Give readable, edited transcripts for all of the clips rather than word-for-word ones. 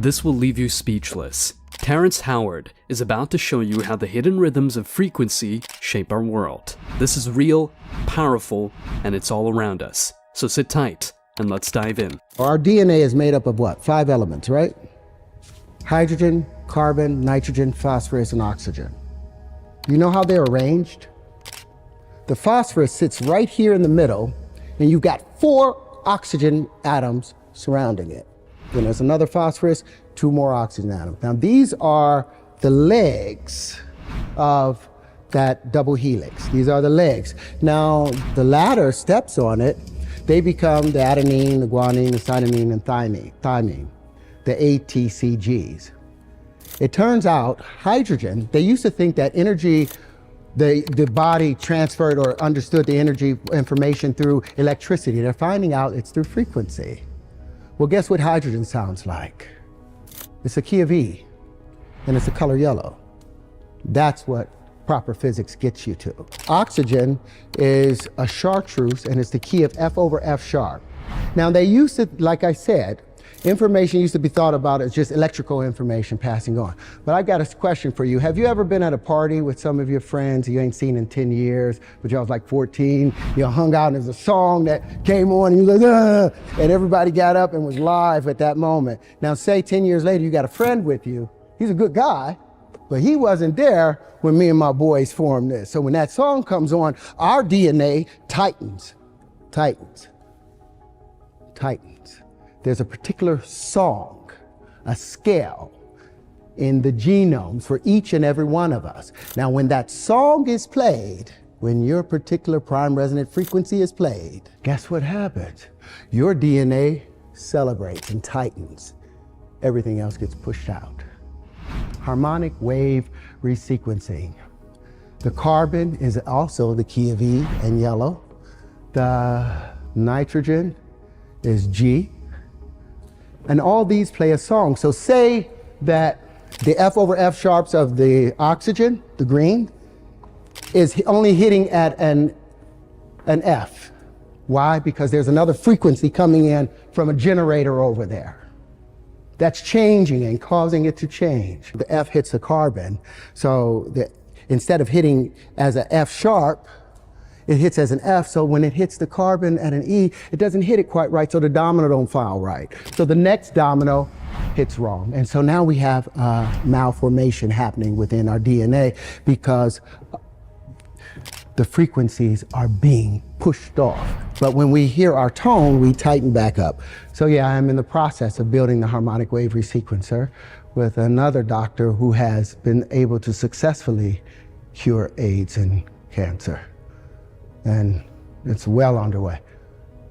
This will leave you speechless. Terrance Howard is about to show you how the hidden rhythms of frequency shape our world. This is real, powerful, and it's all around us. So sit tight and let's dive in. Our DNA is made up of what? 5 elements, right? Hydrogen, carbon, nitrogen, phosphorus, and oxygen. You know how they're arranged? The phosphorus sits right here in the middle, and you've got 4 oxygen atoms surrounding it. Then there's another phosphorus, 2 more oxygen atoms. Now these are the legs of that double helix. These are the legs. Now the ladder steps on it, they become the adenine, the guanine, the cytosine, and thymine, the ATCGs. It turns out hydrogen, they used to think that energy, the body transferred or understood the energy information through electricity. They're finding out it's through frequency. Well, guess what hydrogen sounds like? It's a key of E, and it's the color yellow. That's what proper physics gets you to. Oxygen is a chartreuse, and it's the key of F over F sharp. Now they used to, like I said, information used to be thought about as just electrical information passing on. But I've got a question for you. Have you ever been at a party with some of your friends you ain't seen in 10 years, but y'all was like 14, you hung out and there's a song that came on and you was like, and everybody got up and was live at that moment. Now say 10 years later, you got a friend with you. He's a good guy, but he wasn't there when me and my boys formed this. So when that song comes on, our DNA tightens. There's a particular song, a scale in the genomes for each and every one of us. Now, when that song is played, when your particular prime resonant frequency is played, guess what happens? Your DNA celebrates and tightens. Everything else gets pushed out. Harmonic wave resequencing. The carbon is also the key of E and yellow. The nitrogen is G. And all these play a song. So say that the F over F sharps of the oxygen, the green, is only hitting at an F. Why? Because there's another frequency coming in from a generator over there. That's changing and causing it to change. The F hits the carbon. So instead of hitting as an F sharp, it hits as an F, so when it hits the carbon at an E, it doesn't hit it quite right, so the domino don't file right. So the next domino hits wrong. And so now we have malformation happening within our DNA because the frequencies are being pushed off. But when we hear our tone, we tighten back up. So yeah, I'm in the process of building the harmonic wave resequencer with another doctor who has been able to successfully cure AIDS and cancer. And it's well underway.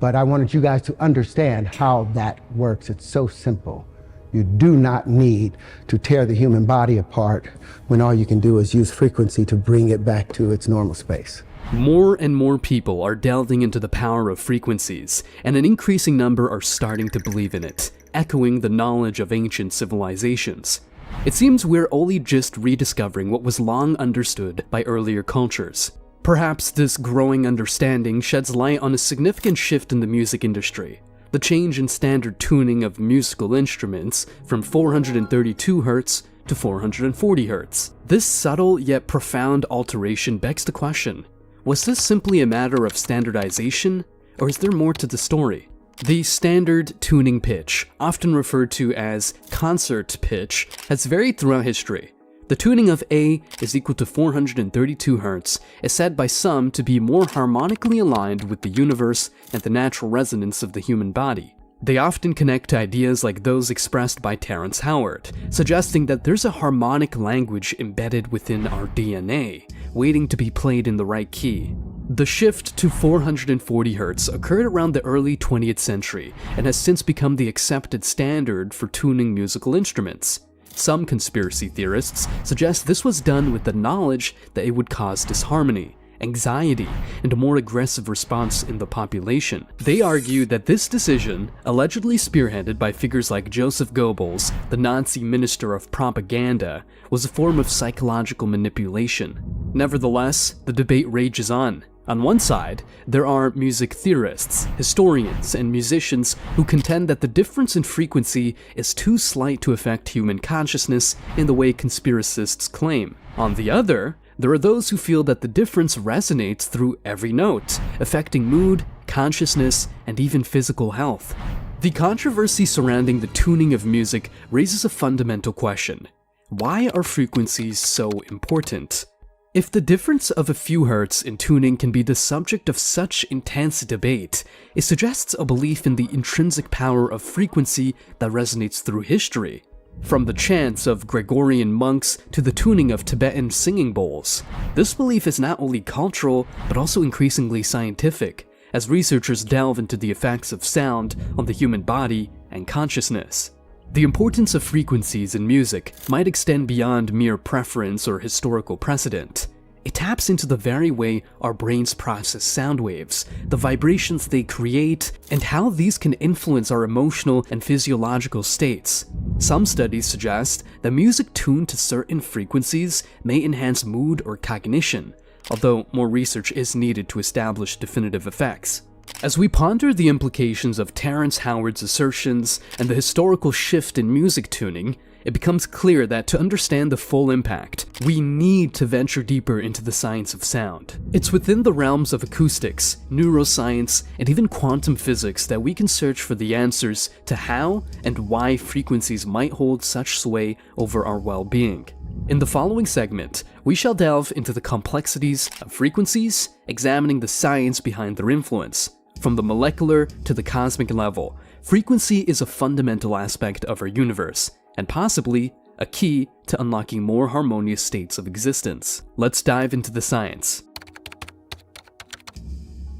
But I wanted you guys to understand how that works. It's so simple. You do not need to tear the human body apart when all you can do is use frequency to bring it back to its normal space. More and more people are delving into the power of frequencies, and an increasing number are starting to believe in it, echoing the knowledge of ancient civilizations. It seems we're only just rediscovering what was long understood by earlier cultures. Perhaps this growing understanding sheds light on a significant shift in the music industry, the change in standard tuning of musical instruments from 432 Hz to 440 Hz. This subtle yet profound alteration begs the question, was this simply a matter of standardization, or is there more to the story? The standard tuning pitch, often referred to as concert pitch, has varied throughout history. The tuning of A is equal to 432 Hz is said by some to be more harmonically aligned with the universe and the natural resonance of the human body. They often connect to ideas like those expressed by Terrance Howard, suggesting that there's a harmonic language embedded within our DNA, waiting to be played in the right key. The shift to 440 Hz occurred around the early 20th century and has since become the accepted standard for tuning musical instruments. Some conspiracy theorists suggest this was done with the knowledge that it would cause disharmony, anxiety, and a more aggressive response in the population. They argue that this decision, allegedly spearheaded by figures like Joseph Goebbels, the Nazi minister of propaganda, was a form of psychological manipulation. Nevertheless, the debate rages on. On one side, there are music theorists, historians, and musicians who contend that the difference in frequency is too slight to affect human consciousness in the way conspiracists claim. On the other, there are those who feel that the difference resonates through every note, affecting mood, consciousness, and even physical health. The controversy surrounding the tuning of music raises a fundamental question. Why are frequencies so important? If the difference of a few hertz in tuning can be the subject of such intense debate, it suggests a belief in the intrinsic power of frequency that resonates through history. From the chants of Gregorian monks to the tuning of Tibetan singing bowls, this belief is not only cultural but also increasingly scientific, as researchers delve into the effects of sound on the human body and consciousness. The importance of frequencies in music might extend beyond mere preference or historical precedent. It taps into the very way our brains process sound waves, the vibrations they create, and how these can influence our emotional and physiological states. Some studies suggest that music tuned to certain frequencies may enhance mood or cognition, although more research is needed to establish definitive effects. As we ponder the implications of Terrance Howard's assertions and the historical shift in music tuning, it becomes clear that to understand the full impact, we need to venture deeper into the science of sound. It's within the realms of acoustics, neuroscience, and even quantum physics that we can search for the answers to how and why frequencies might hold such sway over our well-being. In the following segment, we shall delve into the complexities of frequencies, examining the science behind their influence. From the molecular to the cosmic level, frequency is a fundamental aspect of our universe, and possibly a key to unlocking more harmonious states of existence. Let's dive into the science.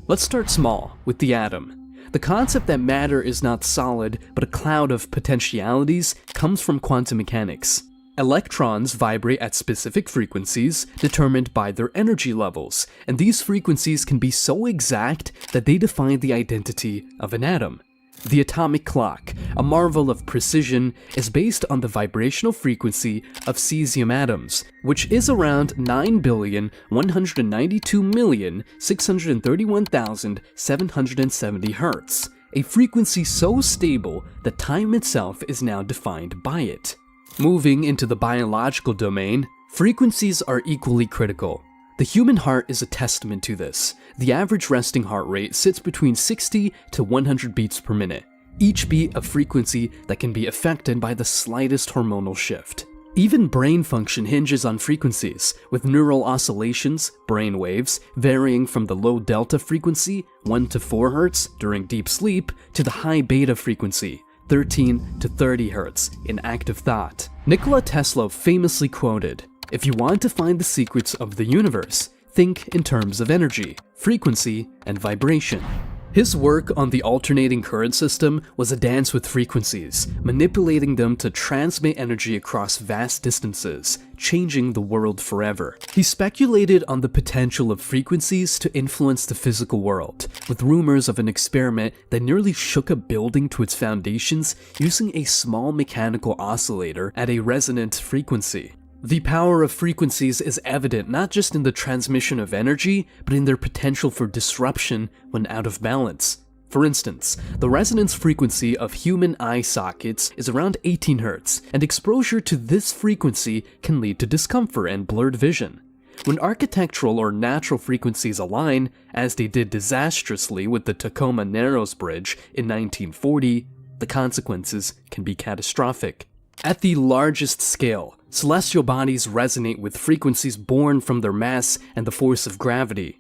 Let's start small, with the atom. The concept that matter is not solid, but a cloud of potentialities comes from quantum mechanics. Electrons vibrate at specific frequencies determined by their energy levels, and these frequencies can be so exact that they define the identity of an atom. The atomic clock, a marvel of precision, is based on the vibrational frequency of cesium atoms, which is around 9,192,631,770 Hz, a frequency so stable that time itself is now defined by it. Moving into the biological domain, frequencies are equally critical. The human heart is a testament to this. The average resting heart rate sits between 60 to 100 beats per minute, each beat a frequency that can be affected by the slightest hormonal shift. Even brain function hinges on frequencies, with neural oscillations, brain waves, varying from the low delta frequency, 1 to 4 Hz during deep sleep, to the high beta frequency, 13 to 30 Hz in active thought. Nikola Tesla famously quoted, "If you want to find the secrets of the universe, think in terms of energy, frequency, and vibration." His work on the alternating current system was a dance with frequencies, manipulating them to transmit energy across vast distances, changing the world forever. He speculated on the potential of frequencies to influence the physical world, with rumors of an experiment that nearly shook a building to its foundations using a small mechanical oscillator at a resonant frequency. The power of frequencies is evident not just in the transmission of energy, but in their potential for disruption when out of balance. For instance, the resonance frequency of human eye sockets is around 18 Hz, and exposure to this frequency can lead to discomfort and blurred vision. When architectural or natural frequencies align, as they did disastrously with the Tacoma Narrows Bridge in 1940, the consequences can be catastrophic. At the largest scale, celestial bodies resonate with frequencies born from their mass and the force of gravity.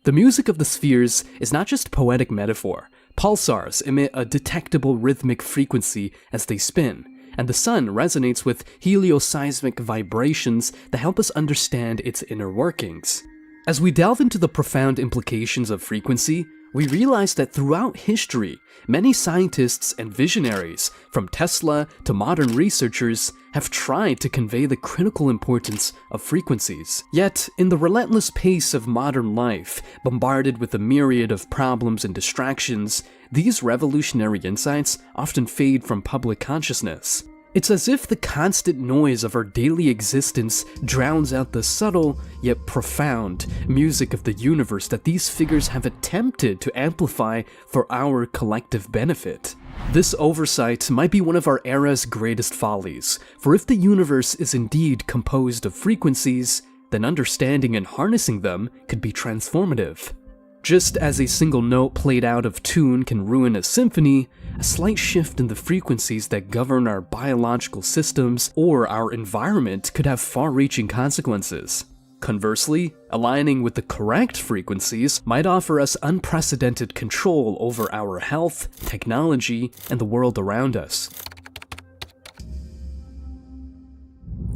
The music of the spheres is not just poetic metaphor. Pulsars emit a detectable rhythmic frequency as they spin, and the sun resonates with helioseismic vibrations that help us understand its inner workings. As we delve into the profound implications of frequency, we realize that throughout history, many scientists and visionaries, from Tesla to modern researchers, have tried to convey the critical importance of frequencies. Yet, in the relentless pace of modern life, bombarded with a myriad of problems and distractions, these revolutionary insights often fade from public consciousness. It's as if the constant noise of our daily existence drowns out the subtle, yet profound, music of the universe that these figures have attempted to amplify for our collective benefit. This oversight might be one of our era's greatest follies, for if the universe is indeed composed of frequencies, then understanding and harnessing them could be transformative. Just as a single note played out of tune can ruin a symphony, a slight shift in the frequencies that govern our biological systems or our environment could have far-reaching consequences. Conversely, aligning with the correct frequencies might offer us unprecedented control over our health, technology, and the world around us.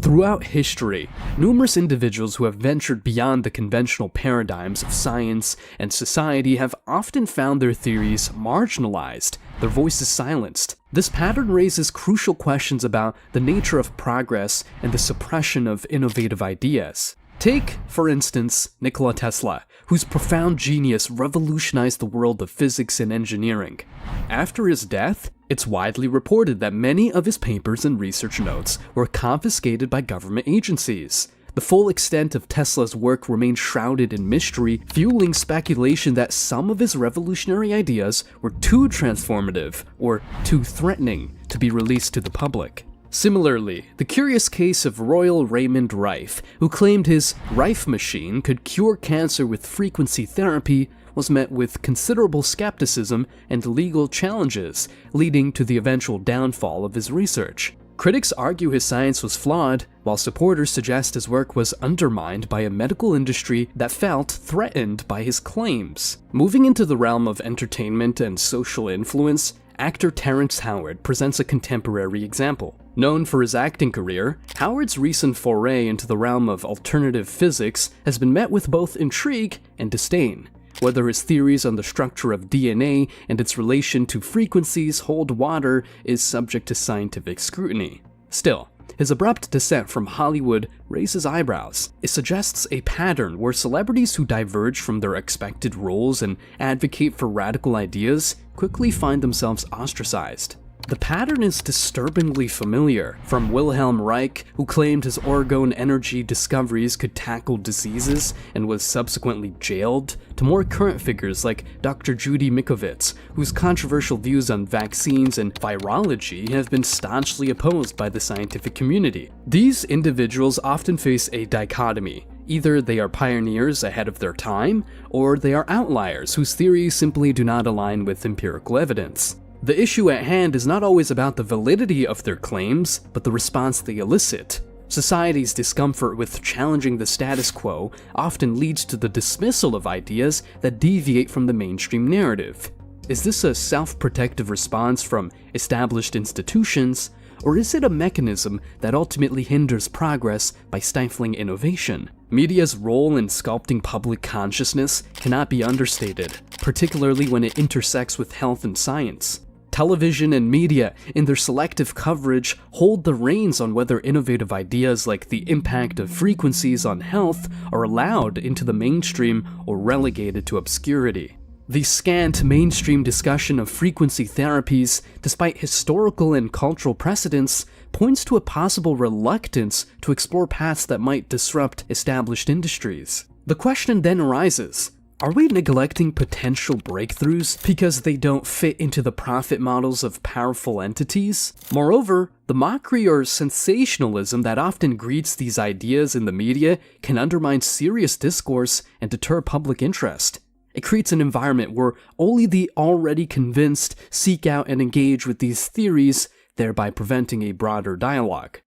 Throughout history, numerous individuals who have ventured beyond the conventional paradigms of science and society have often found their theories marginalized, their voices silenced. This pattern raises crucial questions about the nature of progress and the suppression of innovative ideas. Take, for instance, Nikola Tesla, whose profound genius revolutionized the world of physics and engineering. After his death, it's widely reported that many of his papers and research notes were confiscated by government agencies. The full extent of Tesla's work remains shrouded in mystery, fueling speculation that some of his revolutionary ideas were too transformative or too threatening to be released to the public. Similarly, the curious case of Royal Raymond Rife, who claimed his Rife machine could cure cancer with frequency therapy, was met with considerable skepticism and legal challenges, leading to the eventual downfall of his research. Critics argue his science was flawed, while supporters suggest his work was undermined by a medical industry that felt threatened by his claims. Moving into the realm of entertainment and social influence, actor Terrance Howard presents a contemporary example. Known for his acting career, Howard's recent foray into the realm of alternative physics has been met with both intrigue and disdain. Whether his theories on the structure of DNA and its relation to frequencies hold water is subject to scientific scrutiny. Still, his abrupt descent from Hollywood raises eyebrows. It suggests a pattern where celebrities who diverge from their expected roles and advocate for radical ideas quickly find themselves ostracized. The pattern is disturbingly familiar, from Wilhelm Reich, who claimed his orgone energy discoveries could tackle diseases and was subsequently jailed, to more current figures like Dr. Judy Mikovits, whose controversial views on vaccines and virology have been staunchly opposed by the scientific community. These individuals often face a dichotomy. Either they are pioneers ahead of their time, or they are outliers whose theories simply do not align with empirical evidence. The issue at hand is not always about the validity of their claims, but the response they elicit. Society's discomfort with challenging the status quo often leads to the dismissal of ideas that deviate from the mainstream narrative. Is this a self-protective response from established institutions, or is it a mechanism that ultimately hinders progress by stifling innovation? Media's role in sculpting public consciousness cannot be understated, particularly when it intersects with health and science. Television and media, in their selective coverage, hold the reins on whether innovative ideas like the impact of frequencies on health are allowed into the mainstream or relegated to obscurity. The scant mainstream discussion of frequency therapies, despite historical and cultural precedents, points to a possible reluctance to explore paths that might disrupt established industries. The question then arises, are we neglecting potential breakthroughs because they don't fit into the profit models of powerful entities? Moreover, the mockery or sensationalism that often greets these ideas in the media can undermine serious discourse and deter public interest. It creates an environment where only the already convinced seek out and engage with these theories, thereby preventing a broader dialogue.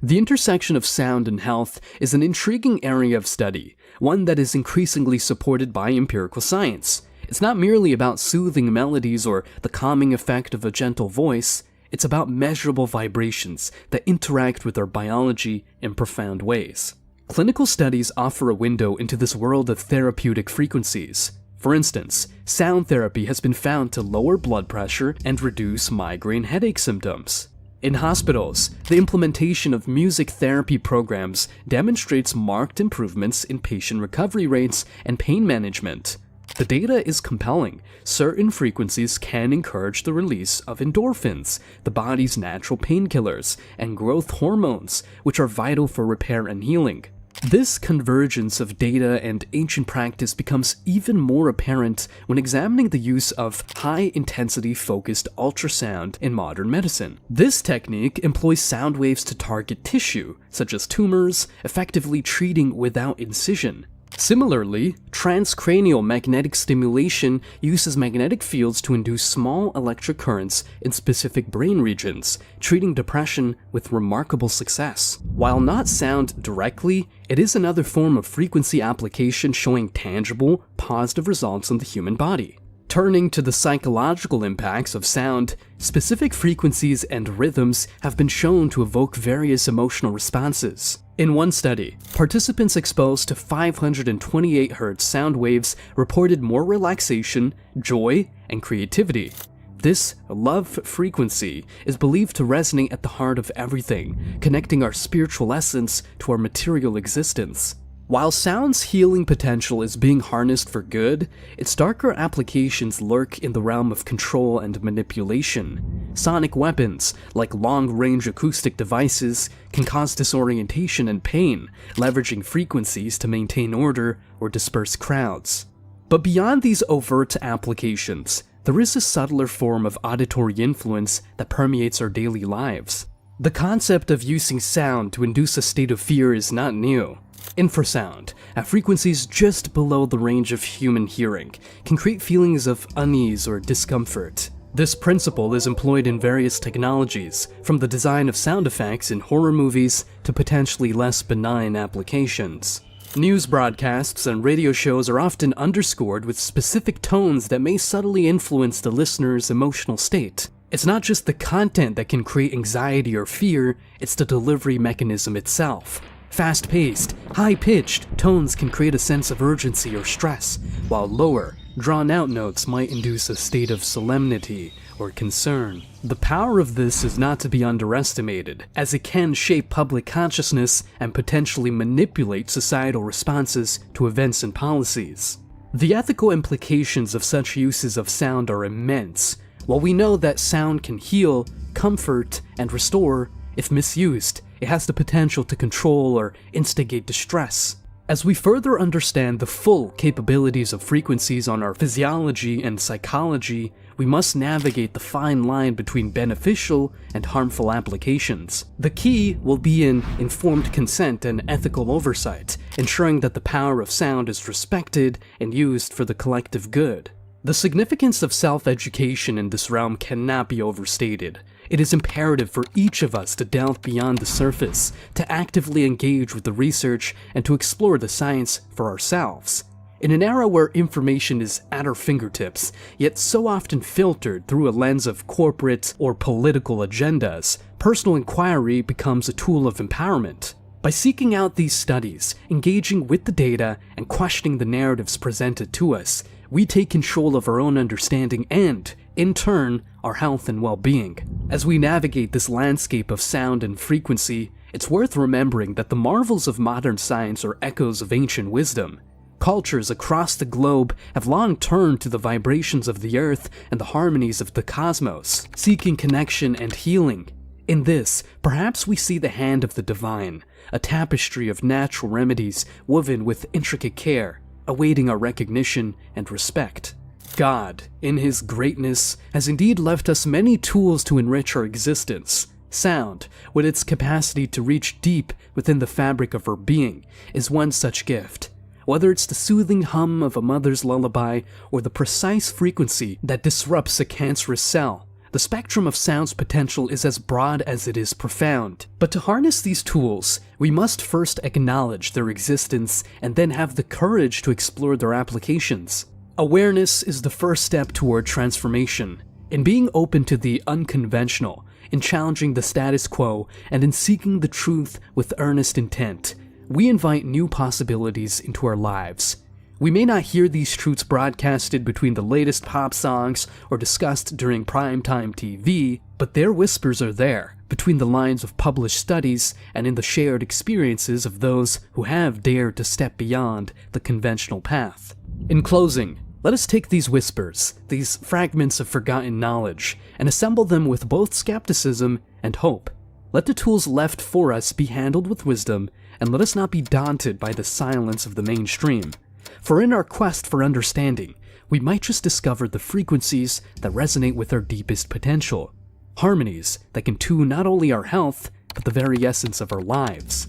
The intersection of sound and health is an intriguing area of study, one that is increasingly supported by empirical science. It's not merely about soothing melodies or the calming effect of a gentle voice, it's about measurable vibrations that interact with our biology in profound ways. Clinical studies offer a window into this world of therapeutic frequencies. For instance, sound therapy has been found to lower blood pressure and reduce migraine headache symptoms. In hospitals, the implementation of music therapy programs demonstrates marked improvements in patient recovery rates and pain management. The data is compelling. Certain frequencies can encourage the release of endorphins, the body's natural painkillers, and growth hormones, which are vital for repair and healing. This convergence of data and ancient practice becomes even more apparent when examining the use of high-intensity focused ultrasound in modern medicine. This technique employs sound waves to target tissue, such as tumors, effectively treating without incision. Similarly, transcranial magnetic stimulation uses magnetic fields to induce small electric currents in specific brain regions, treating depression with remarkable success. While not sound directly, it is another form of frequency application showing tangible, positive results in the human body. Turning to the psychological impacts of sound, specific frequencies and rhythms have been shown to evoke various emotional responses. In one study, participants exposed to 528 Hz sound waves reported more relaxation, joy, and creativity. This love frequency is believed to resonate at the heart of everything, connecting our spiritual essence to our material existence. While sound's healing potential is being harnessed for good, its darker applications lurk in the realm of control and manipulation. Sonic weapons, like long-range acoustic devices, can cause disorientation and pain, leveraging frequencies to maintain order or disperse crowds. But beyond these overt applications, there is a subtler form of auditory influence that permeates our daily lives. The concept of using sound to induce a state of fear is not new. Infrasound, at frequencies just below the range of human hearing, can create feelings of unease or discomfort. This principle is employed in various technologies, from the design of sound effects in horror movies to potentially less benign applications. News broadcasts and radio shows are often underscored with specific tones that may subtly influence the listener's emotional state. It's not just the content that can create anxiety or fear, it's the delivery mechanism itself. Fast-paced, high-pitched tones can create a sense of urgency or stress, while lower, drawn-out notes might induce a state of solemnity or concern. The power of this is not to be underestimated, as it can shape public consciousness and potentially manipulate societal responses to events and policies. The ethical implications of such uses of sound are immense. While we know that sound can heal, comfort, and restore, if misused, it has the potential to control or instigate distress. As we further understand the full capabilities of frequencies on our physiology and psychology, we must navigate the fine line between beneficial and harmful applications. The key will be in informed consent and ethical oversight, ensuring that the power of sound is respected and used for the collective good. The significance of self-education in this realm cannot be overstated. It is imperative for each of us to delve beyond the surface, to actively engage with the research, and to explore the science for ourselves. In an era where information is at our fingertips, yet so often filtered through a lens of corporate or political agendas, personal inquiry becomes a tool of empowerment. By seeking out these studies, engaging with the data, and questioning the narratives presented to us, we take control of our own understanding and, in turn, our health and well-being. As we navigate this landscape of sound and frequency, it's worth remembering that the marvels of modern science are echoes of ancient wisdom. Cultures across the globe have long turned to the vibrations of the earth and the harmonies of the cosmos, seeking connection and healing. In this, perhaps we see the hand of the divine, a tapestry of natural remedies woven with intricate care, awaiting our recognition and respect. God, in His greatness, has indeed left us many tools to enrich our existence. Sound, with its capacity to reach deep within the fabric of our being, is one such gift. Whether it's the soothing hum of a mother's lullaby or the precise frequency that disrupts a cancerous cell, the spectrum of sound's potential is as broad as it is profound. But to harness these tools, we must first acknowledge their existence and then have the courage to explore their applications. Awareness is the first step toward transformation. In being open to the unconventional, in challenging the status quo, and in seeking the truth with earnest intent, we invite new possibilities into our lives. We may not hear these truths broadcasted between the latest pop songs or discussed during primetime TV, but their whispers are there, between the lines of published studies and in the shared experiences of those who have dared to step beyond the conventional path. In closing, Let us take these whispers, these fragments of forgotten knowledge, and assemble them with both skepticism and hope. Let the tools left for us be handled with wisdom, and let us not be daunted by the silence of the mainstream. For in our quest for understanding, we might just discover the frequencies that resonate with our deepest potential, harmonies that can tune not only our health, but the very essence of our lives.